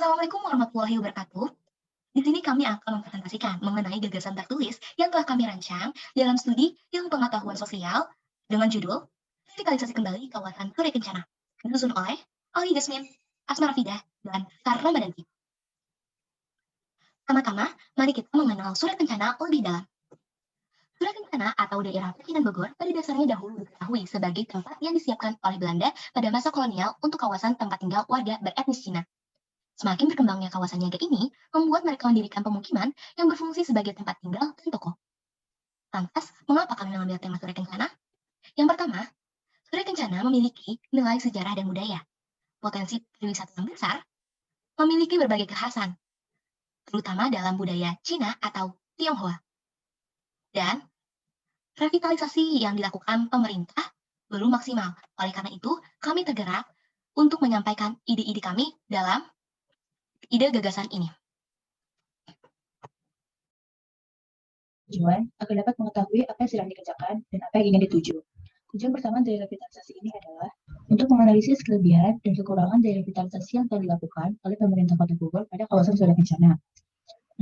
Assalamualaikum warahmatullahi wabarakatuh. Di sini kami akan mempresentasikan mengenai gagasan tertulis yang telah kami rancang dalam studi ilmu pengetahuan sosial dengan judul Revitalisasi Kembali Kawasan Surya Kencana, disusun oleh Ali Jasmine, Asma Rafidah, dan Sarah Ramadanti. Pertama-tama, mari kita mengenal Surya Kencana lebih dalam. Surya Kencana atau daerah Pecinan Bogor pada dasarnya dahulu diketahui sebagai tempat yang disiapkan oleh Belanda pada masa kolonial untuk kawasan tempat tinggal warga beretnis Cina. Semakin berkembangnya kawasan Niaga ini, membuat mereka mendirikan pemukiman yang berfungsi sebagai tempat tinggal dan toko. Lantas, mengapa kami mengambil tema Surya Kencana? Yang pertama, Surya Kencana memiliki nilai sejarah dan budaya. Potensi pariwisata yang besar, memiliki berbagai kekhasan, terutama dalam budaya Cina atau Tionghoa. Dan revitalisasi yang dilakukan pemerintah belum maksimal. Oleh karena itu, kami tergerak untuk menyampaikan ide-ide kami dalam ide gagasan ini. Tujuan agar dapat mengetahui apa yang sedang dikerjakan dan apa yang ingin dituju. Tujuan pertama dari revitalisasi ini adalah untuk menganalisis kelebihan dan kekurangan dari revitalisasi yang telah dilakukan oleh pemerintah Kota Bogor pada kawasan Surya Kencana.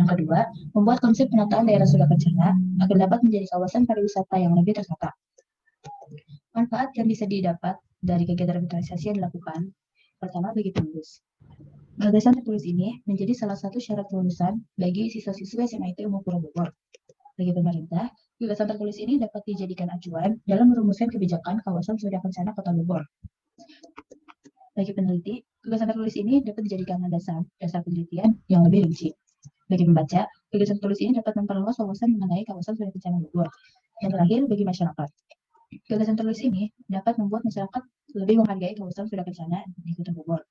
Yang kedua, membuat konsep penataan daerah Surya Kencana agar dapat menjadi kawasan pariwisata yang lebih tertata. Manfaat yang bisa didapat dari kegiatan revitalisasi yang dilakukan, pertama bagi penulis. Gagasan tertulis ini menjadi salah satu syarat kelulusan bagi siswa-siswa SMIT Umum Pura Bogor. Bagi pemerintah, gagasan tertulis ini dapat dijadikan acuan dalam merumuskan kebijakan kawasan Surya Kencana Kota Bogor. Bagi peneliti, gagasan tertulis ini dapat dijadikan dasar penelitian yang lebih rinci. Bagi pembaca, gagasan tertulis ini dapat memperluas wawasan mengenai kawasan Surya Kencana Bogor. Dan terakhir, bagi masyarakat, gagasan tertulis ini dapat membuat masyarakat lebih menghargai kawasan Surya Kencana di Kota Bogor.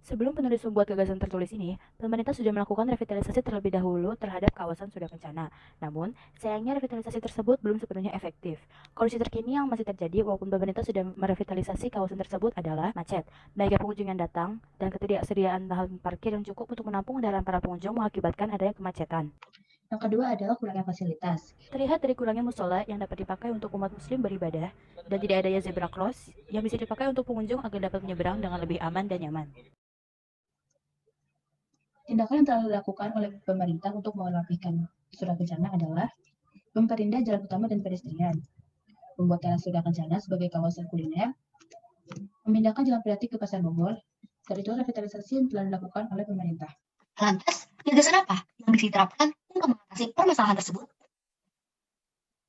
Sebelum penulis membuat gagasan tertulis ini, pemerintah sudah melakukan revitalisasi terlebih dahulu terhadap kawasan Surya Kencana. Namun, sayangnya revitalisasi tersebut belum sepenuhnya efektif. Kondisi terkini yang masih terjadi walaupun pemerintah sudah merevitalisasi kawasan tersebut adalah macet, banyaknya pengunjung yang datang, dan ketidaksediaan lahan parkir yang cukup untuk menampung kendaraan para pengunjung mengakibatkan adanya kemacetan. Yang kedua adalah kurangnya fasilitas. Terlihat dari kurangnya musola yang dapat dipakai untuk umat muslim beribadah, dan tidak adanya zebra cross yang bisa dipakai untuk pengunjung agar dapat menyeberang dengan lebih aman dan nyaman. Tindakan yang telah dilakukan oleh pemerintah untuk merapikan Surya Kencana adalah memperindah jalan utama dan pedestrian, membuat Jalan Surya Kencana sebagai kawasan kuliner, memindahkan jalan Priatik ke Pasar Bogor, dan itu revitalisasi yang telah dilakukan oleh pemerintah. Lantas, gagasan apa yang bisa diterapkan untuk mengatasi permasalahan tersebut?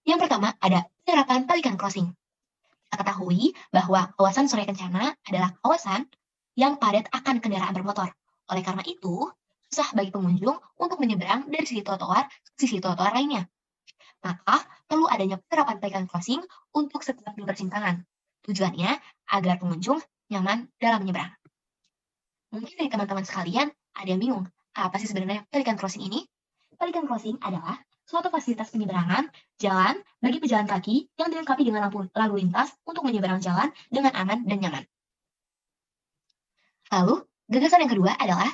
Yang pertama, ada penerapan pelikan crossing. Kita ketahui bahwa kawasan Surya Kencana adalah kawasan yang padat akan kendaraan bermotor. Oleh karena itu, susah bagi pengunjung untuk menyeberang dari sisi trotoar ke sisi trotoar lainnya. Maka, perlu adanya penerapan pelikan crossing untuk setiap dua persimpangan. Tujuannya agar pengunjung nyaman dalam menyeberang. Mungkin dari teman-teman sekalian ada yang bingung, apa sih sebenarnya pelikan crossing ini? Pelikan crossing adalah suatu fasilitas penyeberangan jalan bagi pejalan kaki yang dilengkapi dengan lampu lalu lintas untuk menyeberang jalan dengan aman dan nyaman. Lalu, gagasan yang kedua adalah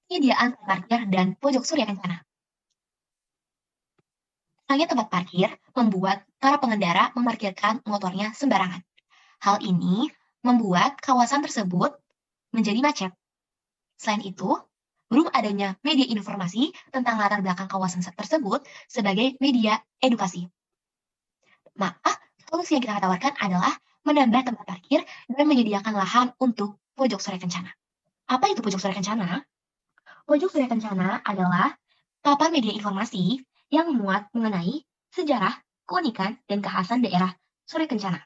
penyediaan parkir dan pojok Surya Kencana. Kurangnya tempat parkir membuat para pengendara memarkirkan motornya sembarangan. Hal ini membuat kawasan tersebut menjadi macet. Selain itu, belum adanya media informasi tentang latar belakang kawasan tersebut sebagai media edukasi. Maka, solusi yang kita tawarkan adalah menambah tempat parkir dan menyediakan lahan untuk pojok Surya Kencana. Apa itu pojok Surya Kencana? Pojok Surya Kencana adalah papan media informasi yang memuat mengenai sejarah, keunikan, dan kekhasan daerah Surya Kencana.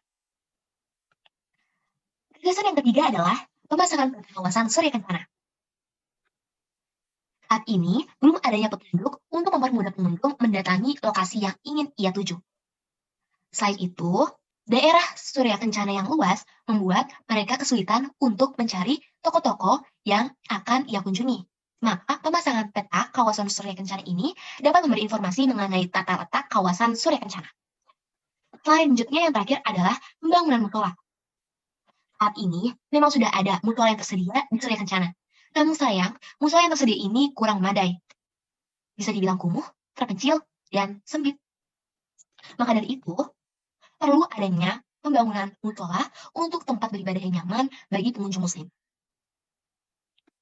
Gagasan yang ketiga adalah pemasangan kawasan Surya Kencana. Saat ini, belum adanya petunjuk untuk mempermudah pengunjung mendatangi lokasi yang ingin ia tuju. Selain itu, daerah Surya Kencana yang luas membuat mereka kesulitan untuk mencari toko-toko yang akan ia kunjungi. Maka, pemasangan peta kawasan Surya Kencana ini dapat memberi informasi mengenai tata letak kawasan Surya Kencana. Selanjutnya yang terakhir adalah pembangunan musola. Saat ini, memang sudah ada musola yang tersedia di Surya Kencana. Namun sayang, musola yang tersedia ini kurang memadai. Bisa dibilang kumuh, terpencil, dan sempit. Maka dari itu, perlu adanya pembangunan musola untuk tempat beribadah yang nyaman bagi pengunjung muslim.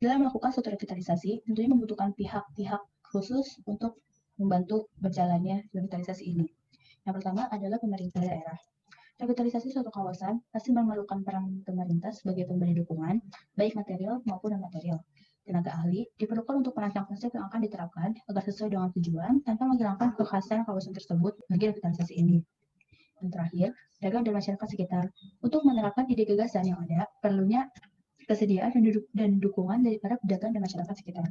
Dalam melakukan suatu revitalisasi, tentunya membutuhkan pihak-pihak khusus untuk membantu berjalannya revitalisasi ini. Yang pertama adalah pemerintah daerah. Revitalisasi suatu kawasan pasti memerlukan peran pemerintah sebagai pemberi dukungan, baik material maupun non-material. Tenaga ahli diperlukan untuk merancang konsep yang akan diterapkan agar sesuai dengan tujuan tanpa menghilangkan kekhasan kawasan tersebut bagi revitalisasi ini. Yang terakhir, pedagang dan masyarakat sekitar. Untuk menerapkan ide gagasan yang ada, perlunya kesediaan dan dukungan dari para pedagang dan masyarakat sekitar.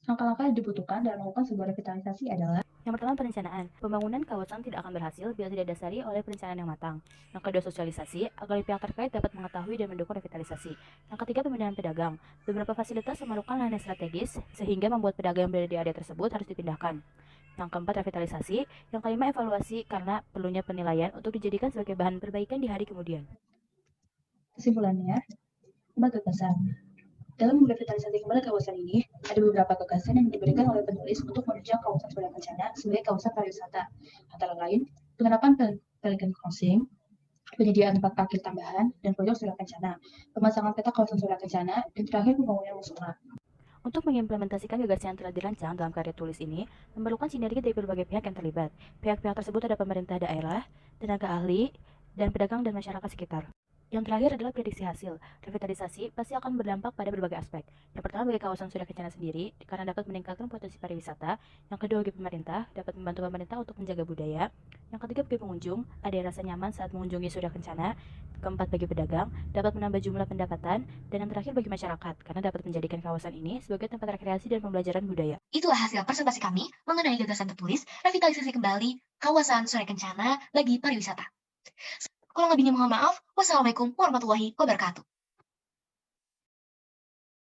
Langkah-langkah yang dibutuhkan dalam melakukan sebuah revitalisasi adalah Yang pertama, perencanaan. Pembangunan kawasan tidak akan berhasil bila tidak didasari oleh perencanaan yang matang. Yang kedua, sosialisasi, agar pihak terkait dapat mengetahui dan mendukung revitalisasi. Yang ketiga, pemindahan pedagang. Beberapa fasilitas memerlukan lahan yang strategis, sehingga membuat pedagang yang berada di area tersebut harus dipindahkan. Yang keempat, revitalisasi. Yang kelima, evaluasi, karena perlunya penilaian untuk dijadikan sebagai bahan perbaikan di hari kemudian. kesimpulannya. 5 gagasan. Dalam merevitalisasi kembali kawasan ini, ada beberapa gagasan yang diberikan oleh penulis untuk menunjang kawasan surya kencana sebagai kawasan pariwisata, antara lain penerapan pelikan crossing, penyediaan tempat parkir tambahan, dan proyek surya kencana, pemasangan peta kawasan surya kencana, dan terakhir pembangunan musola. Untuk mengimplementasikan gagasan yang telah dirancang dalam karya tulis ini, memerlukan sinergi dari berbagai pihak yang terlibat. Pihak-pihak tersebut ada pemerintah daerah, tenaga ahli, dan pedagang dan masyarakat sekitar. Yang terakhir adalah prediksi hasil. Revitalisasi pasti akan berdampak pada berbagai aspek. Yang pertama bagi kawasan surya kencana sendiri, karena dapat meningkatkan potensi pariwisata. Yang kedua bagi pemerintah, dapat membantu pemerintah untuk menjaga budaya. Yang ketiga bagi pengunjung, ada rasa nyaman saat mengunjungi surya kencana. Keempat bagi pedagang, dapat menambah jumlah pendapatan. Dan yang terakhir bagi masyarakat, karena dapat menjadikan kawasan ini sebagai tempat rekreasi dan pembelajaran budaya. Itulah hasil presentasi kami mengenai gagasan tertulis revitalisasi kembali kawasan surya kencana bagi pariwisata. Kurang lebihnya mohon maaf. Wassalamualaikum warahmatullahi wabarakatuh.